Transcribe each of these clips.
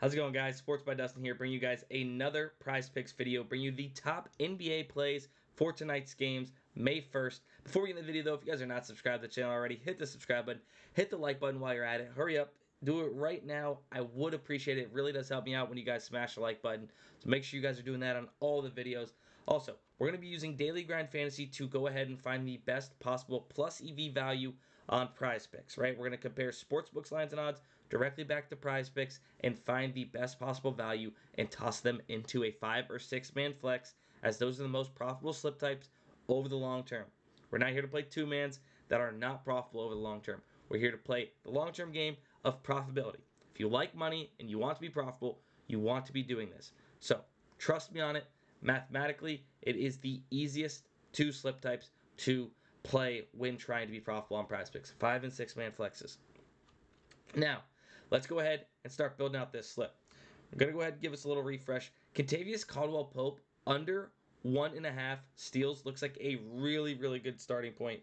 How's it going, guys? Sports by Dustin here, bring you guys another PrizePicks video, bring you the top NBA plays for tonight's games, May 1st. Before we get into the video, though, if you guys are not subscribed to the channel already, hit the subscribe button, hit the like button while you're at it. Hurry up, do it right now. I would appreciate it. It really does help me out when you guys smash the like button. So make sure you guys are doing that on all the videos. Also, we're going to be using Daily Grind Fantasy to go ahead and find the best possible plus EV value on PrizePicks, right? We're going to compare sportsbooks lines and odds directly back to PrizePicks and find the best possible value and toss them into a 5 or 6 man flex, as those are the most profitable slip types over the long term. We're not here to play 2-mans that are not profitable over the long term. We're here to play the long-term game of profitability. If you like money and you want to be profitable, you want to be doing this. So trust me on it. Mathematically, it is the easiest 2 slip types to play when trying to be profitable on PrizePicks. 5 and 6 man flexes. Now, let's go ahead and start building out this slip. I'm going to go ahead and give us a little refresh. Kentavious Caldwell-Pope under 1.5 steals looks like a really, really good starting point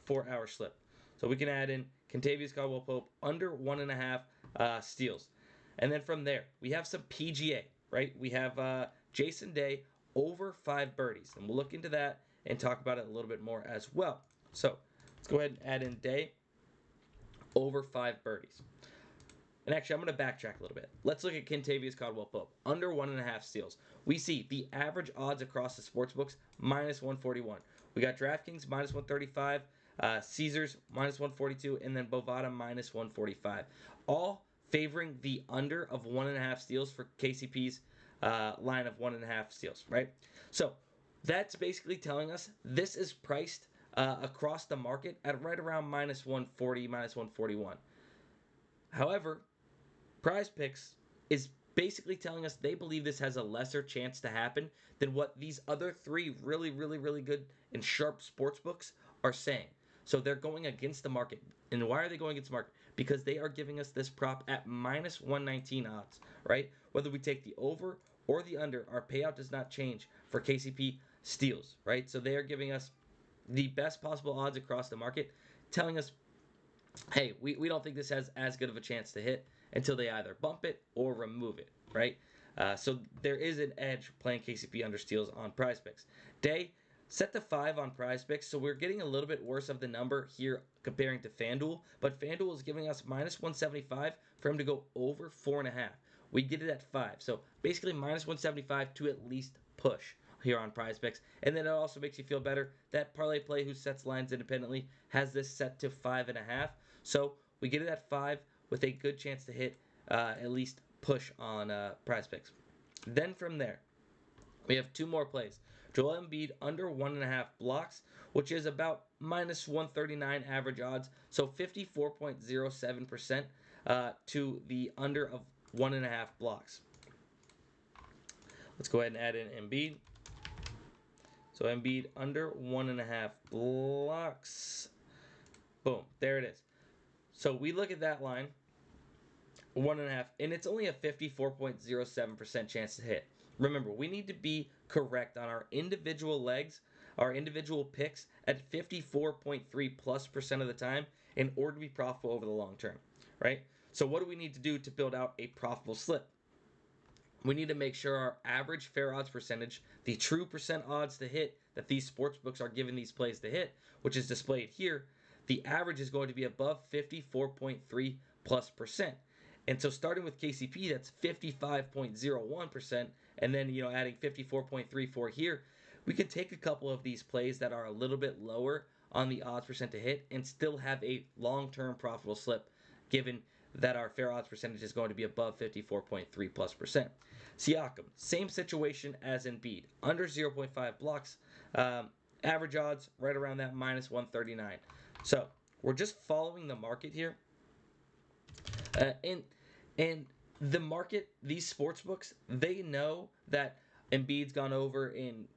for our slip. So we can add in Kentavious Caldwell-Pope under 1.5 steals. And then from there, we have some PGA, right? We have Jason Day over 5 birdies. And we'll look into that and talk about it a little bit more as well. So let's go ahead and add in Day over 5 birdies. And actually, I'm going to backtrack a little bit. Let's look at Kentavious Caldwell-Pope. Under 1.5 steals. We see the average odds across the sportsbooks, minus 141. We got DraftKings, minus 135. Caesars, minus 142. And then Bovada, minus 145. All favoring the under of 1.5 steals for KCP's line of 1.5 steals, right? So that's basically telling us this is priced across the market at right around minus 140, minus 141. However, PrizePicks is basically telling us they believe this has a lesser chance to happen than what these other 3 really, really, really good and sharp sportsbooks are saying. So they're going against the market. And why are they going against the market? Because they are giving us this prop at minus 119 odds, right? Whether we take the over or the under, our payout does not change for KCP steals, right? So they are giving us the best possible odds across the market, telling us, hey, we don't think this has as good of a chance to hit until they either bump it or remove it, right? So there is an edge playing KCP under steals on PrizePicks. Day set to 5 on PrizePicks, so we're getting a little bit worse of the number here comparing to FanDuel, but FanDuel is giving us minus 175 for him to go over 4.5. We get it at 5, so basically minus 175 to at least push here on PrizePicks. And then it also makes you feel better that ParlayPlay, who sets lines independently, has this set to 5.5. So we get it at 5 with a good chance to hit at least push on PrizePicks. Then from there, we have 2 more plays. Joel Embiid under 1.5 blocks, which is about minus 139 average odds. So 54.07% to the under of 1.5 blocks. Let's go ahead and add in Embiid. So Embiid under 1.5 blocks. Boom, there it is. So we look at that line, 1.5, and it's only a 54.07% chance to hit. Remember, we need to be correct on our individual legs, our individual picks at 54.3+% of the time in order to be profitable over the long term, right? So what do we need to do to build out a profitable slip? We need to make sure our average fair odds percentage, the true percent odds to hit that these sportsbooks are giving these plays to hit, which is displayed here, the average is going to be above 54.3+%. And so starting with KCP, that's 55.01%, and then adding 54.34 here, we can take a couple of these plays that are a little bit lower on the odds percent to hit and still have a long-term profitable slip, given that our fair odds percentage is going to be above 54.3+%. Siakam, same situation as Embiid, under 0.5 blocks, average odds right around that minus 139. So we're just following the market here, and the market, these sports books, they know that Embiid's gone over in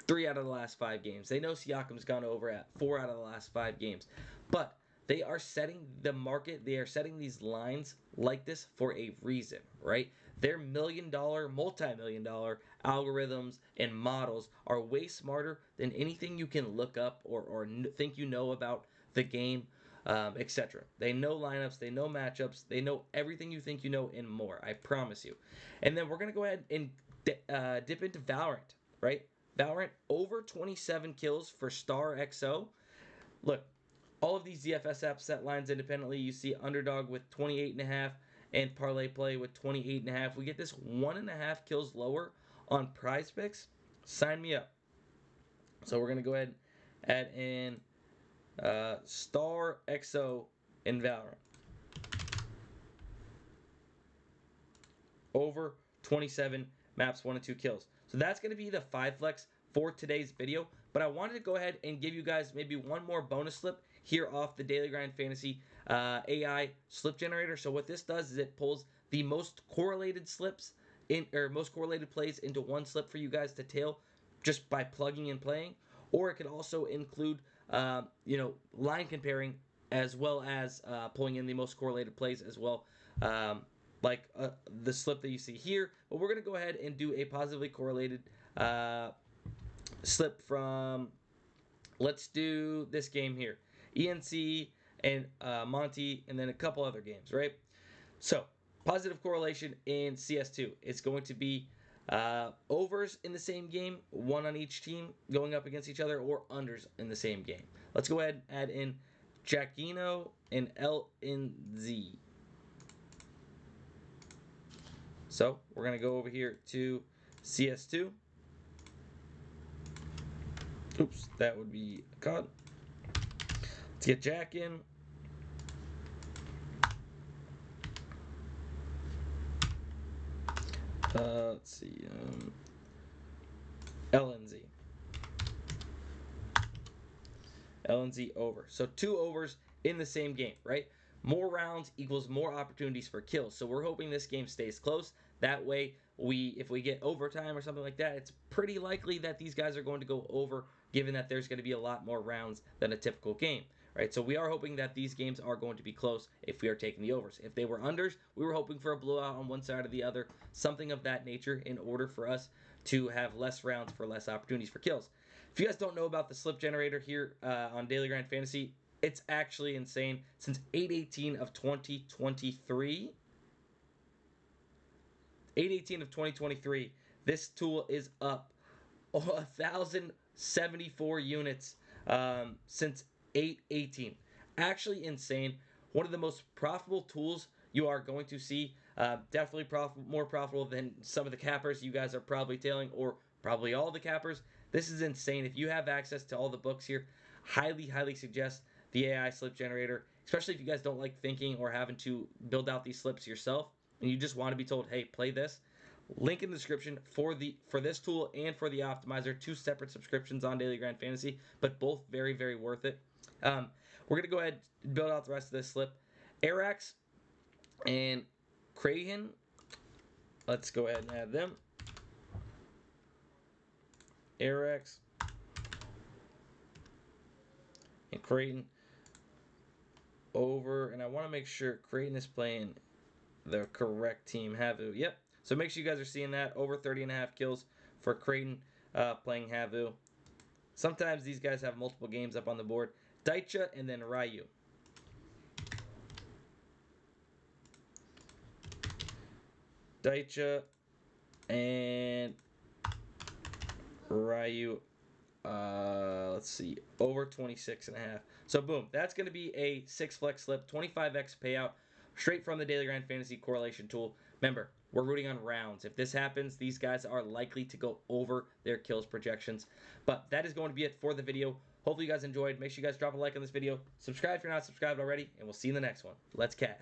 3 out of the last 5 games. They know Siakam's gone over at 4 out of the last 5 games, but they are setting the market, they are setting these lines like this for a reason, right? Their million-dollar, multi-million-dollar algorithms and models are way smarter than anything you can look up or think you know about the game etc. They know lineups, they know matchups, they know everything you think you know and more. I promise you. And then we're gonna go ahead and dip into Valorant, right? Valorant over 27 kills for Star XO. Look, all of these DFS apps set lines independently. You see Underdog with 28.5 and ParlayPlay with 28.5. We get this 1.5 kills lower on PrizePicks. Sign me up. So we're gonna go ahead and add in Star XO in Valorant. Over 27 maps, 1 and 2 kills. So that's going to be the 5 flex for today's video. But I wanted to go ahead and give you guys maybe one more bonus slip here off the Daily Grind Fantasy AI slip generator. So what this does is it pulls the most correlated slips most correlated plays into one slip for you guys to tail just by plugging and playing. Or it could also include line comparing as well as pulling in the most correlated plays as well. Like the slip that you see here. But we're going to go ahead and do a positively correlated slip from, let's do this game here. ENC and Monty, and then a couple other games, right? So, positive correlation in CS2. It's going to be overs in the same game, 1 on each team going up against each other, or unders in the same game. Let's go ahead and add in Jackino and LNZ. So we're going to go over here to CS2. Oops, that would be a COD. Let's get Jack in. Let's see. LNZ. LNZ over. So 2 overs in the same game, right? More rounds equals more opportunities for kills. So we're hoping this game stays close. That way, if we get overtime or something like that, it's pretty likely that these guys are going to go over, given that there's going to be a lot more rounds than a typical game, right? So we are hoping that these games are going to be close if we are taking the overs. If they were unders, we were hoping for a blowout on one side or the other, something of that nature, in order for us to have less rounds for less opportunities for kills. If you guys don't know about the slip generator here on Daily Grind Fantasy, it's actually insane. Since 8/18 of 2023, 8/18 of 2023, this tool is up 1,074 units since 8/18. Actually insane. One of the most profitable tools you are going to see. Definitely more profitable than some of the cappers you guys are probably tailing, or probably all the cappers. This is insane. If you have access to all the books here, highly suggest the AI slip generator, especially if you guys don't like thinking or having to build out these slips yourself and you just want to be told, hey, play this. Link in the description for this tool and for the optimizer. 2 separate subscriptions on Daily Grind Fantasy, but both very worth it. We're going to go ahead and build out the rest of this slip. Arax and Krahen, let's go ahead and add them. Arax and Krahen over, and I want to make sure Krahen is playing the correct team. Havu, yep. So make sure you guys are seeing that. Over 30.5 kills for Krahen playing Havu. Sometimes these guys have multiple games up on the board. Daicha and then Ryu. Daicha and Ryu. Let's see, over 26.5. So boom, that's going to be a 6 flex slip, 25x payout, straight from the Daily Grind Fantasy correlation tool. Remember, we're rooting on rounds. If this happens, these guys are likely to go over their kills projections. But that is going to be it for the video. Hopefully you guys enjoyed. Make sure you guys drop a like on this video. Subscribe if you're not subscribed already, and we'll see you in the next one. Let's cash.